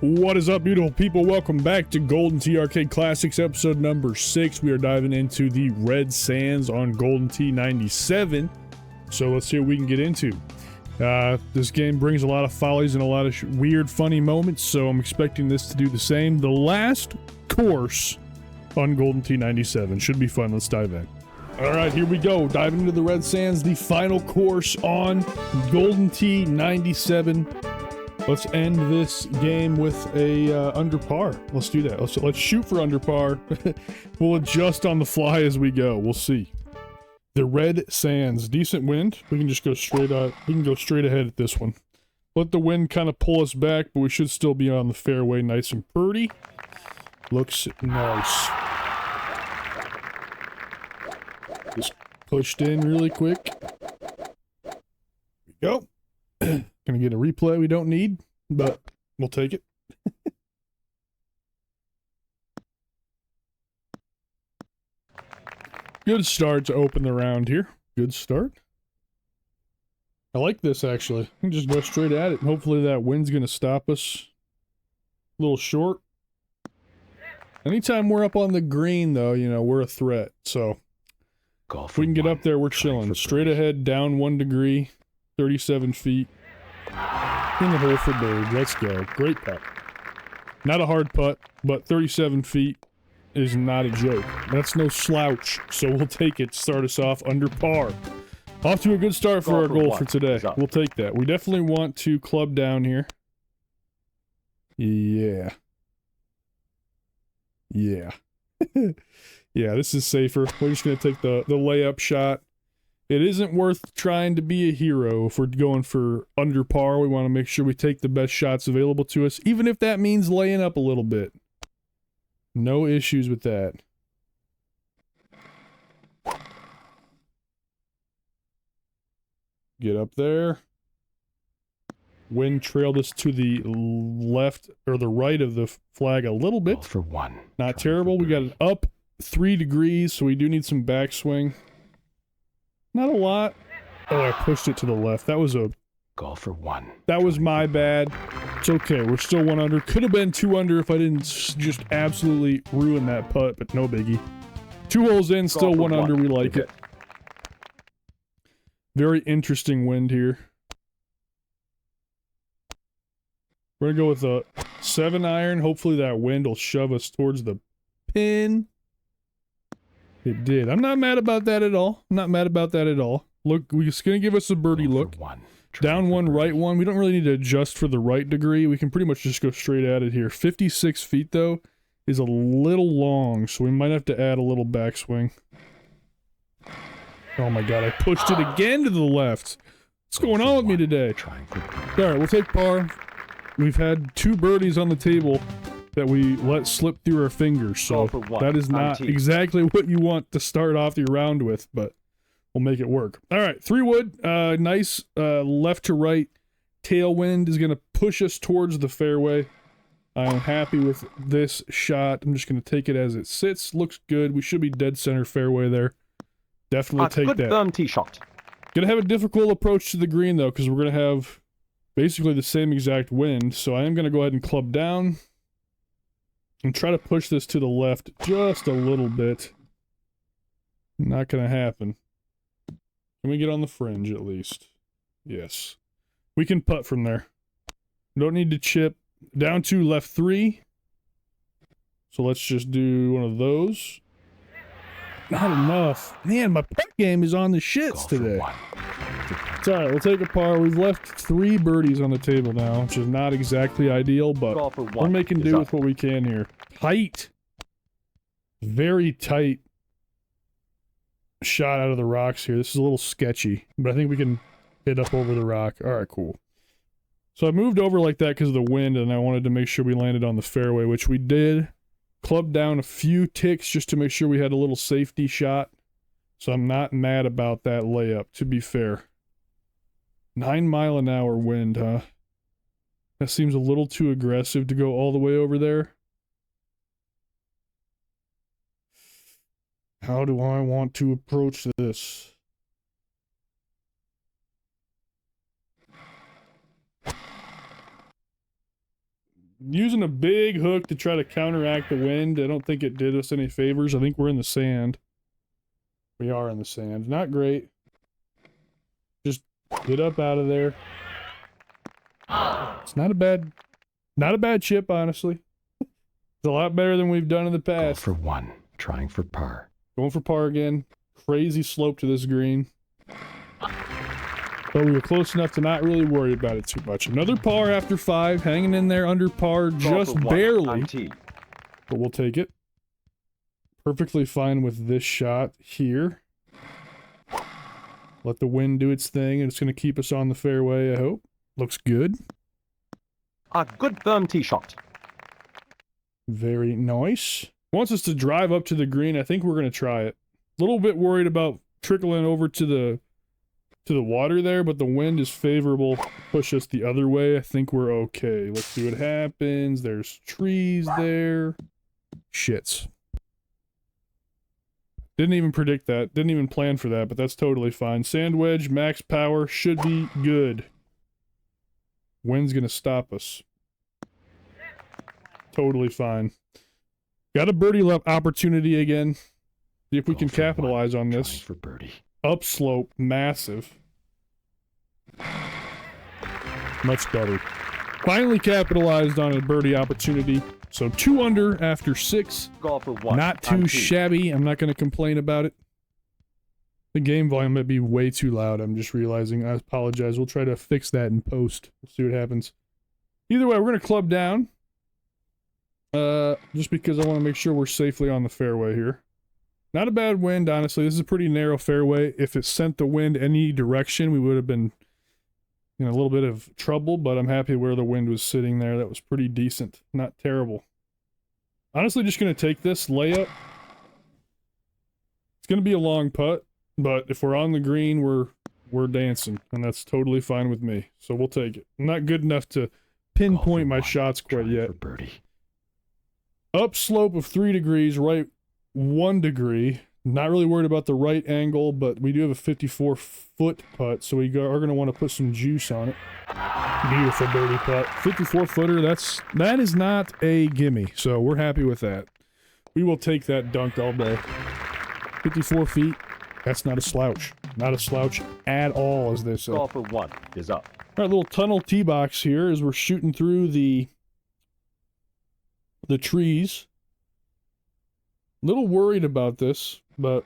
What is up, beautiful people? Welcome back to Golden Tee Arcade Classics, episode number 6. We are diving into the Red Sands on Golden Tee 97. So let's see what we can get into. This game brings a lot of follies and a lot of weird, funny moments, so I'm expecting this to do the same. The last course on Golden Tee 97. Should be fun. Let's dive in. Alright, here we go. Diving into the Red Sands, the final course on Golden Tee 97. Let's end this game with a under par. Let's do that. Let's shoot for under par. We'll adjust on the fly as we go. We'll see. The Red Sands, decent wind. We can just go straight out. We can go straight ahead at this one. Let the wind kind of pull us back, but we should still be on the fairway, nice and pretty. Looks nice. Just pushed in really quick. There we go. Gonna get a replay we don't need, but we'll take it. Good start to open the round here. Good start. I like this, actually. We can just go straight at it, and hopefully that wind's gonna stop us. A little short. Anytime we're up on the green, though, you know, we're a threat, so if we can get up there, we're chilling. Straight ahead, down 1 degree, 37 feet. In the hole for bird. Let's go. Great putt. Not a hard putt, but 37 feet is not a joke. That's no slouch, so we'll take it. Start us off under par. Off to a good start for our goal for today. We'll take that. We definitely want to club down here. Yeah. Yeah. Yeah, this is safer. We're just going to take the layup shot. It isn't worth trying to be a hero if we're going for under par. We want to make sure we take the best shots available to us, even if that means laying up a little bit. No issues with that. Get up there. Wind trailed us to the left or the right of the flag a little bit. For one. Not terrible. We got it up 3 degrees, so we do need some backswing. Not a lot. Oh, I pushed it to the left. That was a... Golf for one. That was my bad. It's okay. We're still 1 under. Could have been 2 under if I didn't just absolutely ruin that putt, but no biggie. 2 holes in, still 1 under. We like it. Very interesting wind here. We're going to go with a 7-iron. Hopefully that wind will shove us towards the pin. It did. I'm not mad about that at all. I'm not mad about that at all. Look, it's going to give us a birdie look. Down 1, right 1. We don't really need to adjust for the right degree. We can pretty much just go straight at it here. 56 feet, though, is a little long, so we might have to add a little backswing. Oh my god, I pushed it again to the left. What's going on with me today? Alright, we'll take par. We've had 2 birdies on the table that we let slip through our fingers, so that is not exactly what you want to start off your round with, but we'll make it work. Alright, 3 wood, nice left to right tailwind is going to push us towards the fairway. I am happy with this shot. I'm just going to take it as it sits. Looks good. We should be dead center fairway there. Definitely take that. Good firm tee shot. Gonna have a difficult approach to the green, though, because we're going to have basically the same exact wind, so I am going to go ahead and club down. And try to push this to the left just a little bit. Not gonna happen. Can we get on the fringe at least? Yes. We can putt from there. Don't need to chip. Down 2, left 3. So let's just do one of those. Not enough. Man, my putt game is on the shits today. It's alright, we'll take a par. We've left 3 birdies on the table now, which is not exactly ideal, but we're making do with what we can here. Tight. Very tight shot out of the rocks here. This is a little sketchy, but I think we can hit up over the rock. Alright, cool. So I moved over like that because of the wind, and I wanted to make sure we landed on the fairway, which we did. Clubbed down a few ticks just to make sure we had a little safety shot. So I'm not mad about that layup, to be fair. 9-mile-an-hour wind, huh? That seems a little too aggressive to go all the way over there. How do I want to approach this? using a big hook to try to counteract the wind. I don't think it did us any favors. I think we're in the sand. We are in the sand. Not great. Just get up out of there. It's not a bad chip, honestly. It's a lot better than we've done in the past. Call for 1, trying for par. Going for par again. Crazy slope to this green. But we were close enough to not really worry about it too much. Another par after 5, hanging in there under par just barely. But we'll take it. Perfectly fine with this shot here. Let the wind do its thing, and it's going to keep us on the fairway, I hope. Looks good. A good firm tee shot. Very nice. Wants us to drive up to the green. I think we're going to try it. A little bit worried about trickling over to the water there, but the wind is favorable. Push us the other way. I think we're okay. Let's see what happens. There's trees there. Shits. Didn't even predict that. Didn't even plan for that, but that's totally fine. Sand wedge, max power, should be good. Wind's gonna stop us. Totally fine. Got a birdie opportunity again. See if we can capitalize on this. For birdie. Upslope, massive. Much better. Finally capitalized on a birdie opportunity. So 2 under after 6. Golf for 1. Not too shabby. I'm not going to complain about it. The game volume might be way too loud. I'm just realizing. I apologize. We'll try to fix that in post. We'll see what happens. Either way, we're going to club down. Just because I want to make sure we're safely on the fairway here. Not a bad wind, honestly. This is a pretty narrow fairway. If it sent the wind any direction, we would have been in a little bit of trouble, but I'm happy where the wind was sitting there. That was pretty decent. Not terrible. Honestly, just going to take this layup. It's going to be a long putt, but if we're on the green, we're dancing, and that's totally fine with me. So we'll take it. I'm not good enough to pinpoint my shots quite yet. For birdie. Upslope of 3 degrees, right 1 degree. Not really worried about the right angle, but we do have a 54-foot putt, so we are going to want to put some juice on it. Beautiful birdie putt. 54-footer, that is not a gimme, so we're happy with that. We will take that dunk all day. 54 feet, that's not a slouch. Not a slouch at all, as they say. Golf for 1 is up. All right, little tunnel tee box here as we're shooting through the trees. Little worried about this, but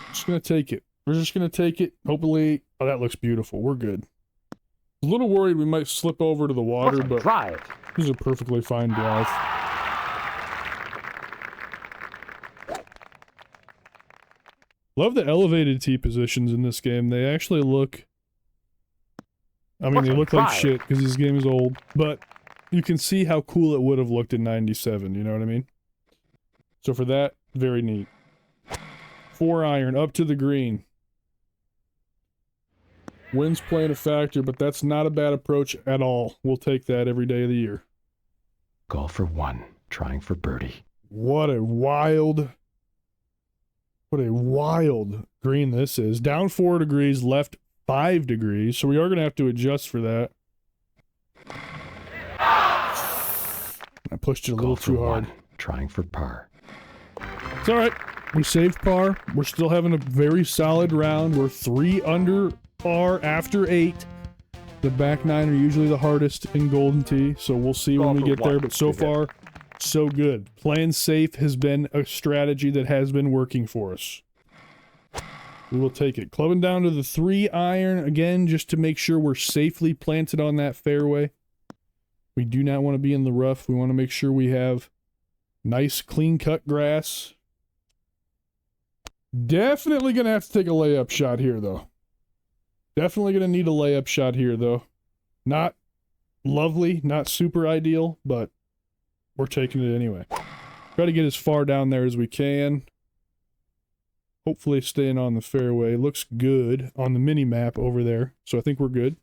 just gonna take it. We're just gonna take it. Hopefully, oh, that looks beautiful. We're good. A little worried we might slip over to the water, but drive. This is a perfectly fine drive. Love the elevated tee positions in this game. They actually look, I mean, they look like shit because this game is old, but you can see how cool it would have looked in 97, you know what I mean? So for that, very neat. 4 iron up to the green. Wind's playing a factor, but that's not a bad approach at all. We'll take that every day of the year. Golf for 1, trying for birdie. What a wild green this is. Down 4 degrees, left 5 degrees, so we are going to have to adjust for that. I pushed it a little too hard. 1, trying for par. It's alright. We saved par. We're still having a very solid round. We're 3 under par after 8. The back 9 are usually the hardest in Golden Tee, so we'll see when we get there. But so far, so good. Playing safe has been a strategy that has been working for us. We will take it. Clubbing down to the 3 iron again, just to make sure we're safely planted on that fairway. We do not want to be in the rough. We want to make sure we have nice, clean-cut grass. Definitely going to have to take a layup shot here, though. Definitely going to need a layup shot here, though. Not lovely, not super ideal, but we're taking it anyway. Try to get as far down there as we can. Hopefully staying on the fairway. Looks good on the mini-map over there, so I think we're good.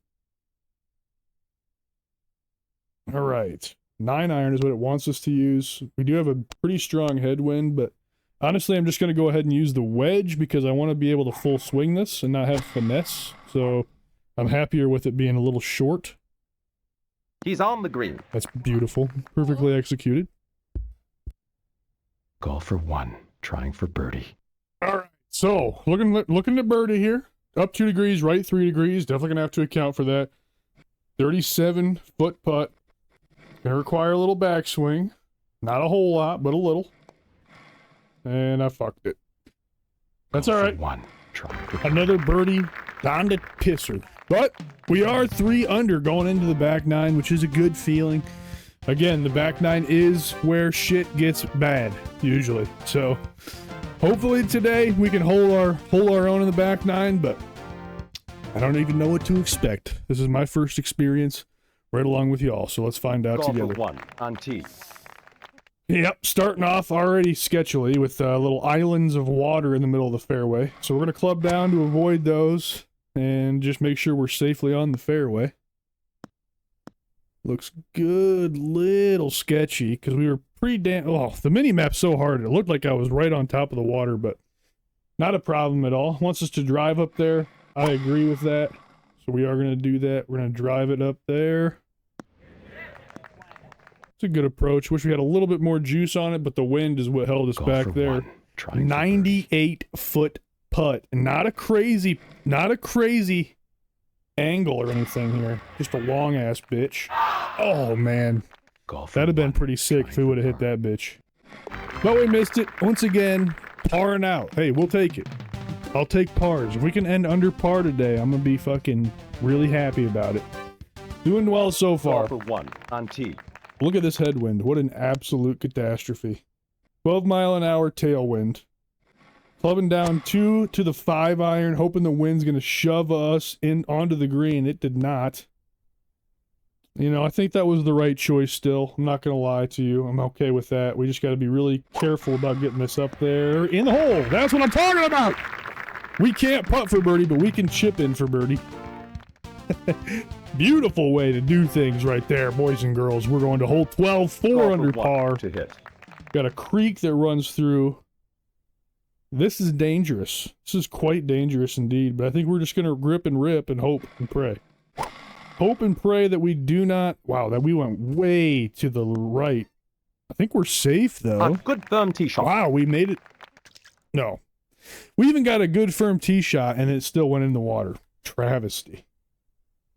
All right. 9 iron is what it wants us to use. We do have a pretty strong headwind, but honestly, I'm just going to go ahead and use the wedge because I want to be able to full swing this and not have finesse. So I'm happier with it being a little short. He's on the green. That's beautiful. Perfectly executed. Golfer 1, trying for birdie. All right. So, looking at birdie here. Up 2 degrees, right 3 degrees. Definitely going to have to account for that. 37-foot putt. Going to require a little backswing. Not a whole lot, but a little. And I fucked it. That's all right. 1, trying for Another birdie. Down to pisser. But we are 3 under going into the back 9, which is a good feeling. Again, the back 9 is where shit gets bad, usually. So, hopefully today we can hold our own in the back 9, but I don't even know what to expect. This is my first experience right along with y'all, so let's find out Golfer together. 1 on tee. Yep, starting off already sketchily with little islands of water in the middle of the fairway. So we're going to club down to avoid those and just make sure we're safely on the fairway. Looks good, little sketchy, because we were pretty damn... Oh, the mini-map's so hard. It looked like I was right on top of the water, but not a problem at all. Wants us to drive up there. I agree with that. So we are going to do that. We're going to drive it up there. It's a good approach. Wish we had a little bit more juice on it, but the wind is what held us back there. 98-foot putt. Not a crazy angle or anything here. Just a long ass bitch. Oh man. That'd have been pretty sick if we would have hit that bitch. But we missed it. Once again, parring out. Hey, we'll take it. I'll take pars. If we can end under par today, I'm gonna be fucking really happy about it. Doing well so far. Golfer 1 on tee. Look at this headwind. What an absolute catastrophe. 12-mile-an-hour tailwind. Clubbing down 2 to the 5-iron, hoping the wind's going to shove us in onto the green. It did not. You know, I think that was the right choice still. I'm not going to lie to you. I'm okay with that. We just got to be really careful about getting this up there in the hole. That's what I'm talking about. We can't putt for birdie, but we can chip in for birdie. Beautiful way to do things right there, boys and girls. We're going to hole 12, 4 under par. To hit. Got a creek that runs through. This is dangerous. This is quite dangerous indeed, but I think we're just going to grip and rip and hope and pray. Hope and pray that we do not... Wow, that we went way to the right. I think we're safe, though. A good firm tee shot. Wow, we made it. No. We even got a good firm tee shot, and it still went in the water. Travesty.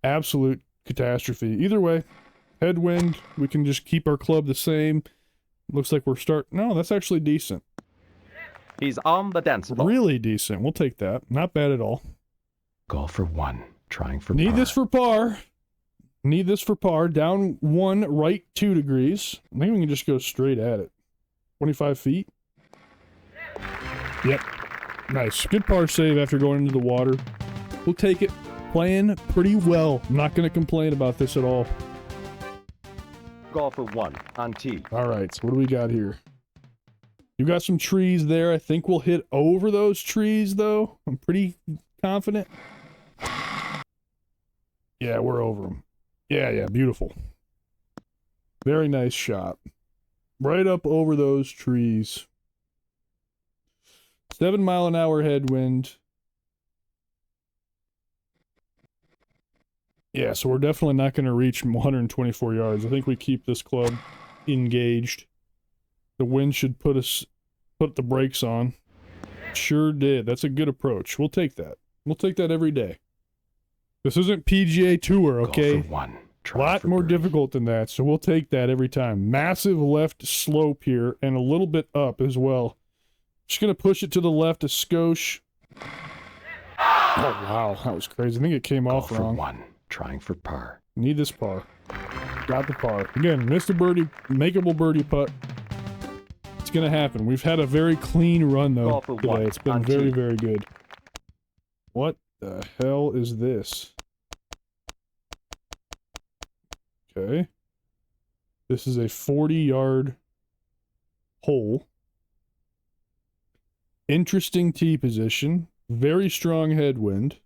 Absolute catastrophe. Either way, headwind, we can just keep our club the same. Looks like we're No, that's actually decent. He's on the dance floor. Really decent. We'll take that. Not bad at all. Golfer 1, trying for Need par. this for par. Need this for par. Down 1, right 2 degrees. I think we can just go straight at it. 25 feet. Yep. Nice. Good par save after going into the water. We'll take it. Playing pretty well. I'm not going to complain about this at all. Golfer 1 on tee. All right, so what do we got here? You got some trees there. I think we'll hit over those trees, though. I'm pretty confident. Yeah, we're over them. Yeah, beautiful. Very nice shot. Right up over those trees. 7-mile-an-hour headwind. Yeah, so we're definitely not going to reach 124 yards. I think we keep this club engaged. The wind should put the brakes on. Sure did. That's a good approach. We'll take that. We'll take that every day. This isn't PGA Tour, okay? Golfer 1, A lot more difficult than that, so we'll take that every time. Massive left slope here and a little bit up as well. Just going to push it to the left a skosh. Oh, wow. That was crazy. I think it came off wrong. 1, trying for par. Need this par. Got the par. Again, missed a birdie, makeable birdie putt. It's going to happen. We've had a very clean run, though, today. It's been very, very good. What the hell is this? Okay. This is a 40-yard hole. Interesting tee position. Very strong headwind.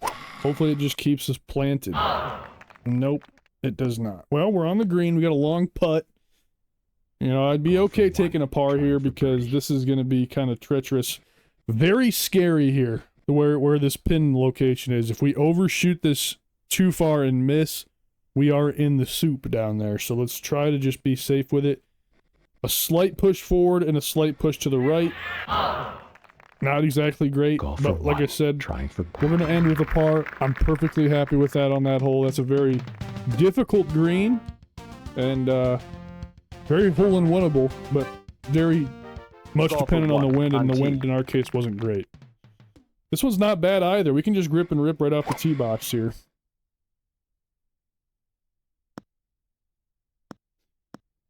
Hopefully it just keeps us planted. Nope, it does not. Well, we're on the green. We got a long putt. You know, I'd be okay taking a par here because this is going to be kind of treacherous. Very scary here, where this pin location is. If we overshoot this too far and miss, we are in the soup down there. So let's try to just be safe with it. A slight push forward and a slight push to the right. Not exactly great, Golf but for like I one, said, trying for we're going to end with a par. I'm perfectly happy with that on that hole. That's a very difficult green and very hole-in-oneable, but very much Golf for dependent on the one, wind, and on the tee. wind in our case wasn't great. This one's not bad either. We can just grip and rip right off the tee box here.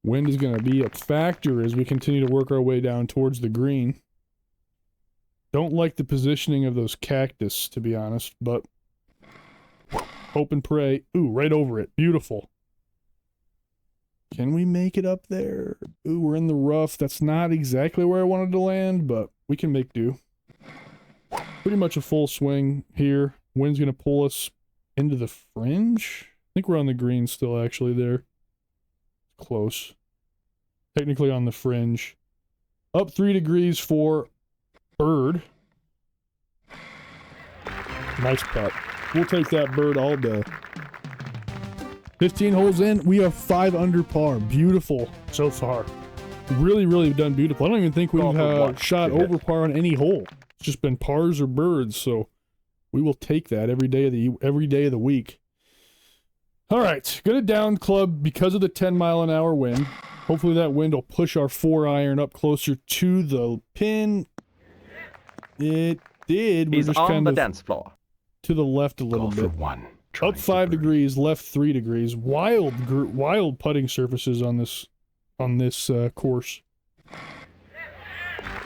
Wind is going to be a factor as we continue to work our way down towards the green. Don't like the positioning of those cactus, to be honest, but hope and pray. Ooh, right over it. Beautiful. Can we make it up there? Ooh, we're in the rough. That's not exactly where I wanted to land, but we can make do. Pretty much a full swing here. Wind's going to pull us into the fringe. I think we're on the green still, actually, there. Close. Technically on the fringe. Up 3 degrees for bird. Nice putt. We'll take that bird all day. 15 holes in, we have 5 under par. Beautiful so far. Really, really done beautiful. I don't even think we've Golf for one. shot Good over hit. par on any hole. It's just been pars or birds, so we will take that every day of the week. All right, good down club because of the 10-mile-an-hour wind. Hopefully that wind will push our 4-iron up closer to the pin. It did. We're He's just on kind the of dance floor. to the left a little golf for bit. one. Trying Up for 5 birdie. degrees, left 3 degrees. Wild putting surfaces on this course.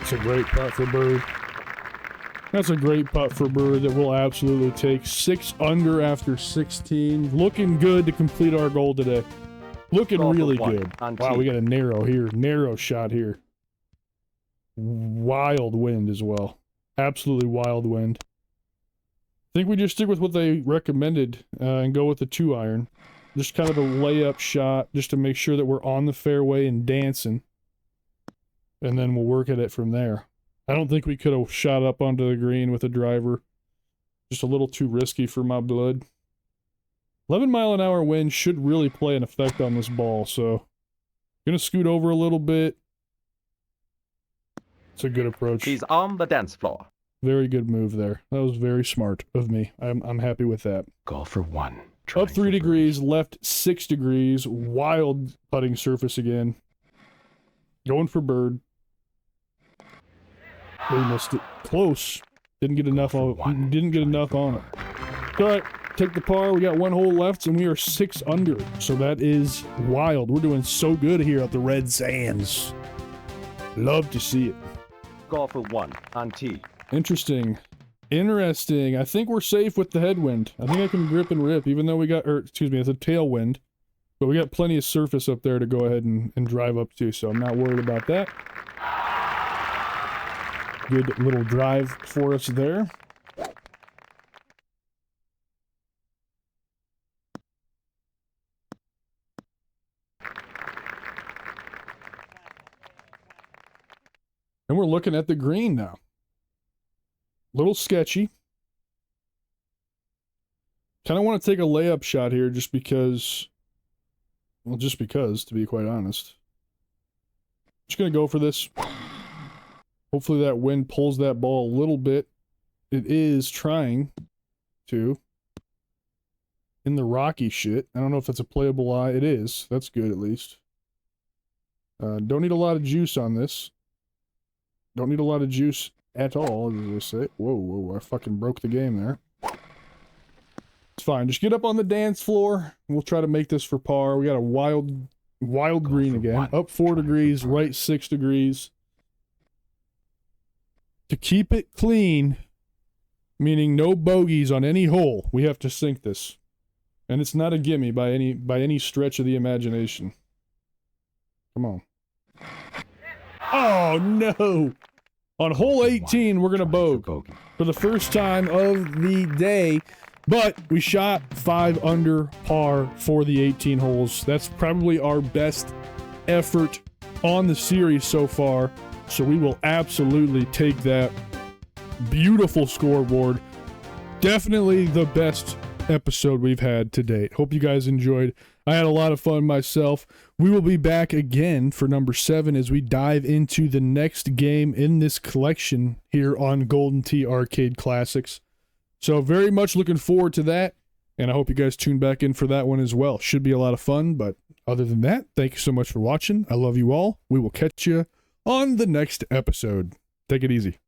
It's a great putt for bird. That's a great putt for bird that we'll absolutely take. 6 under after 16. Looking good to complete our goal today. Looking Golf for really one good. on Wow, tee. we got a narrow shot here. Wild wind as well. Absolutely wild wind. I think we just stick with what they recommended and go with the 2-iron. Just kind of a layup shot just to make sure that we're on the fairway and dancing. And then we'll work at it from there. I don't think we could have shot up onto the green with a driver. Just a little too risky for my blood. 11-mile-an-hour wind should really play an effect on this ball, so gonna scoot over a little bit. It's a good approach. He's on the dance floor. Very good move there. That was very smart of me. I'm happy with that. Golf for one. Up Trying for 3 birdie. degrees, left 6 degrees. Wild putting surface again. Going for bird. We missed it. Close. Didn't get enough for on. one. Didn't get Trying enough for on it. All right, take the par. We got 1 hole left, and we are 6 under. So that is wild. We're doing so good here at the Red Sands. Love to see it. Golf for one on tee. Interesting. Interesting. I think we're safe with the headwind. I think I can grip and rip, even though we got, or excuse me, it's a tailwind. But we got plenty of surface up there to go ahead and drive up to, so I'm not worried about that. Good little drive for us there. And we're looking at the green now. Little sketchy. Kind of want to take a layup shot here just because, well, just because, to be quite honest. Just going to go for this. Hopefully that wind pulls that ball a little bit. It is trying to. In the rocky shit. I don't know if that's a playable lie. It is. That's good at least. Don't need a lot of juice on this. Don't need a lot of juice at all, as they say. Whoa, I fucking broke the game there. It's fine. Just get up on the dance floor. And we'll try to make this for par. We got a wild green for again. one. Up 4 Trying for degrees, par. right 6 degrees. To keep it clean, meaning no bogeys on any hole, we have to sink this. And it's not a gimme by any stretch of the imagination. Come on. Oh no! On hole 18, we're gonna Trying for bogue bogey. for the first time of the day, but we shot 5 under par for the 18 holes. That's probably our best effort on the series so far, so we will absolutely take that. Beautiful scoreboard. Definitely the best episode we've had to date. Hope you guys enjoyed. I had a lot of fun myself. We will be back again for number 7 as we dive into the next game in this collection here on Golden Tee Arcade Classics. So very much looking forward to that, and I hope you guys tune back in for that one as well. Should be a lot of fun, but other than that, thank you so much for watching. I love you all. We will catch you on the next episode. Take it easy.